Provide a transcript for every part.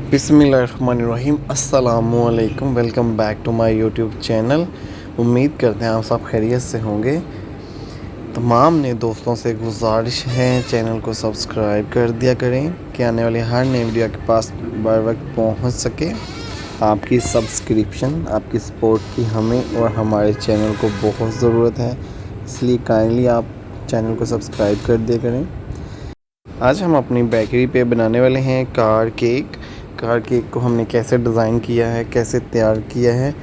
बिस्मिल्लाहिर्रहमानिर्रहीम अस्सलामुअलैकुम। Welcome back to my YouTube channel. उम्मीद करते हैं आप सब खैरियत से होंगे। तमाम नए दोस्तों से गुजारिश है चैनल को सब्सक्राइब कर दिया करें कि आने वाली हर नई वीडियो आपके पास बर वक्त पहुँच सके। आपकी सब्सक्रिप्शन, आपकी सपोर्ट की हमें और हमारे चैनल को बहुत ज़रूरत है, इसलिए काइंडली आप चैनल को सब्सक्राइब कर दिया करें। आज हम अपनी बेकरी पे बनाने वाले हैं कार केक। कार केक को हमने कैसे डिज़ाइन किया है, कैसे तैयार किया है,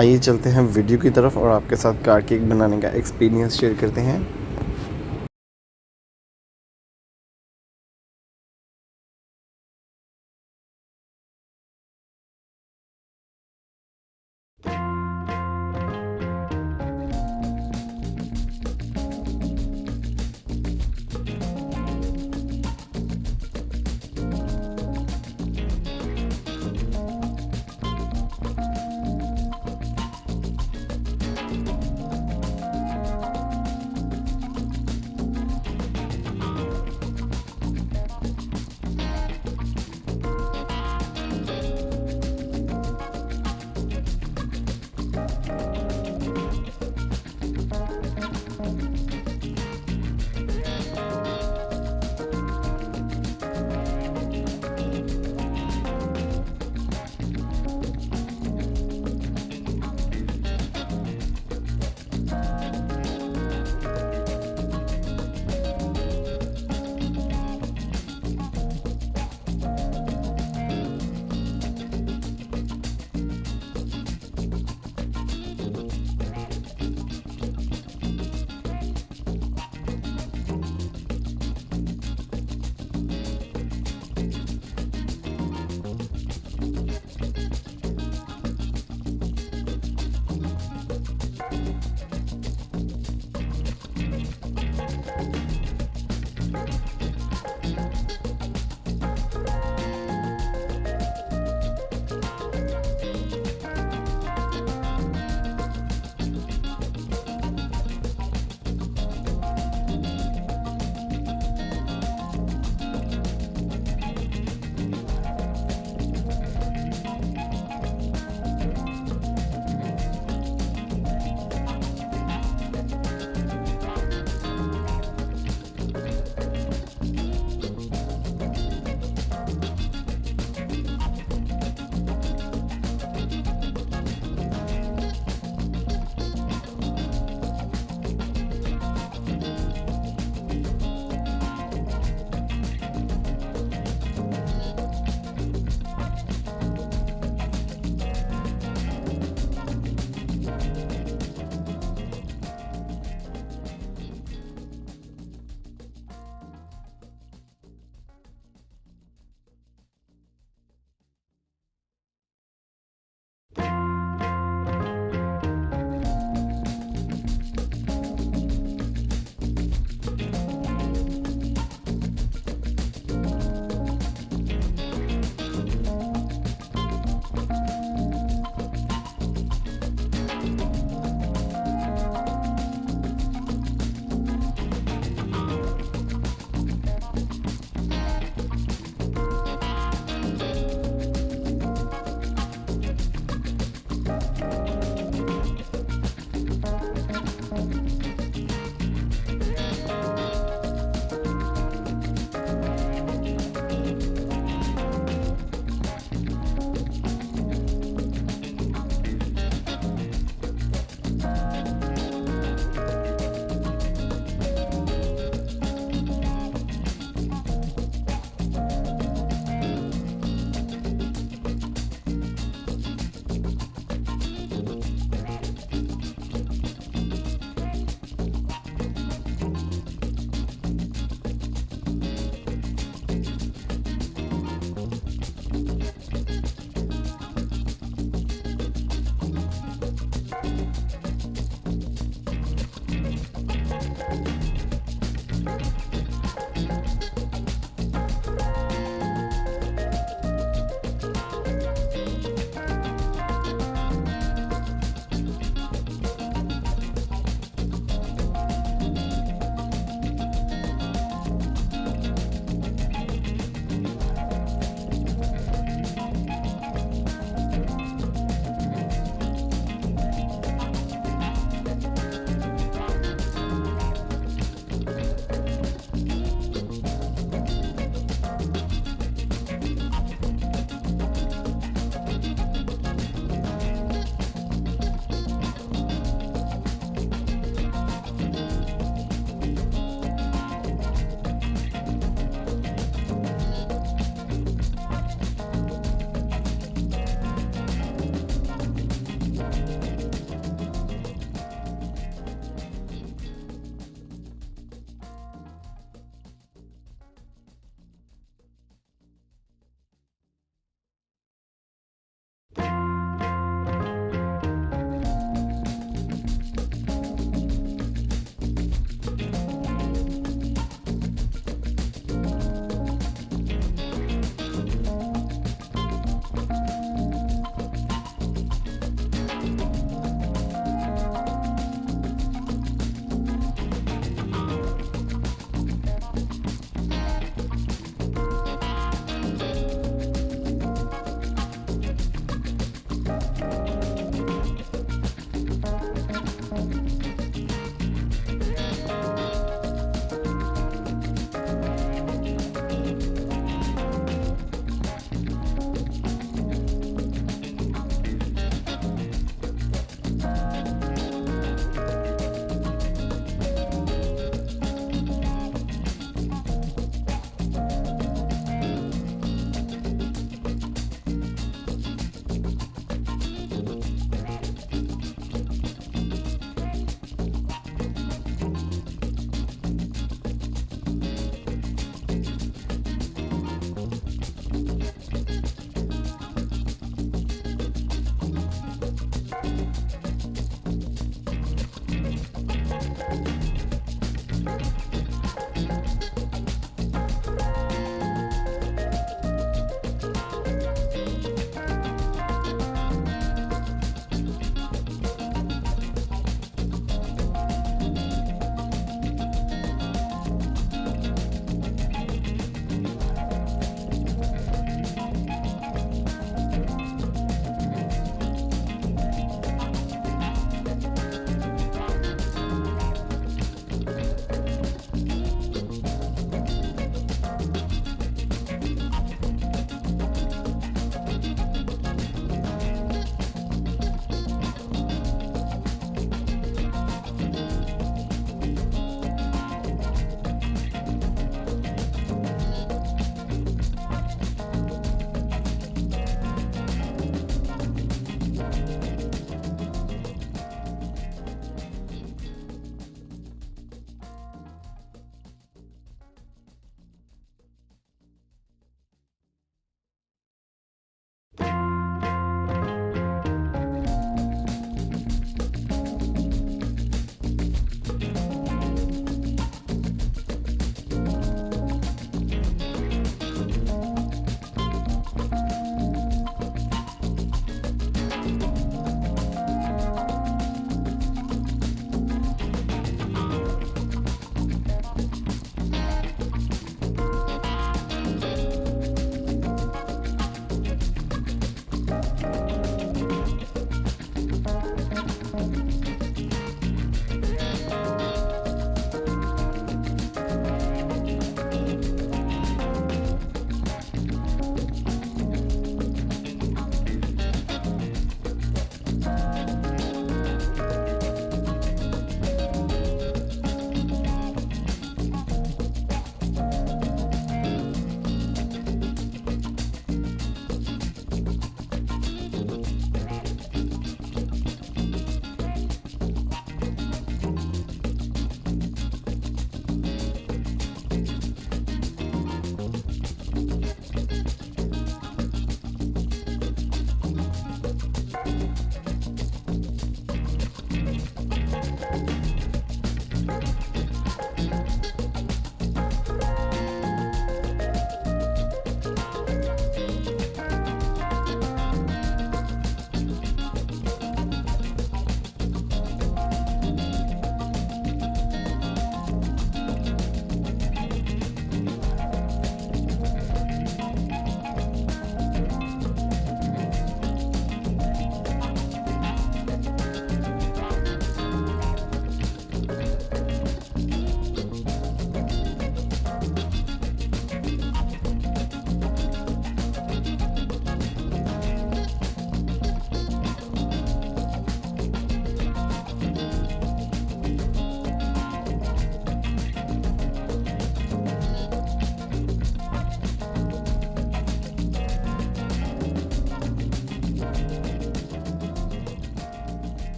आइए चलते हैं वीडियो की तरफ और आपके साथ कार केक बनाने का एक्सपीरियंस शेयर करते हैं।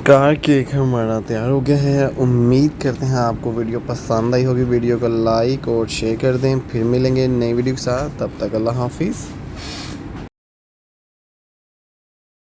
कार केक हमारा तैयार हो गया है। उम्मीद करते हैं आपको वीडियो पसंद आई होगी। वीडियो को लाइक और शेयर कर दें। फिर मिलेंगे नई वीडियो के साथ, तब तक अल्लाह हाफिज़।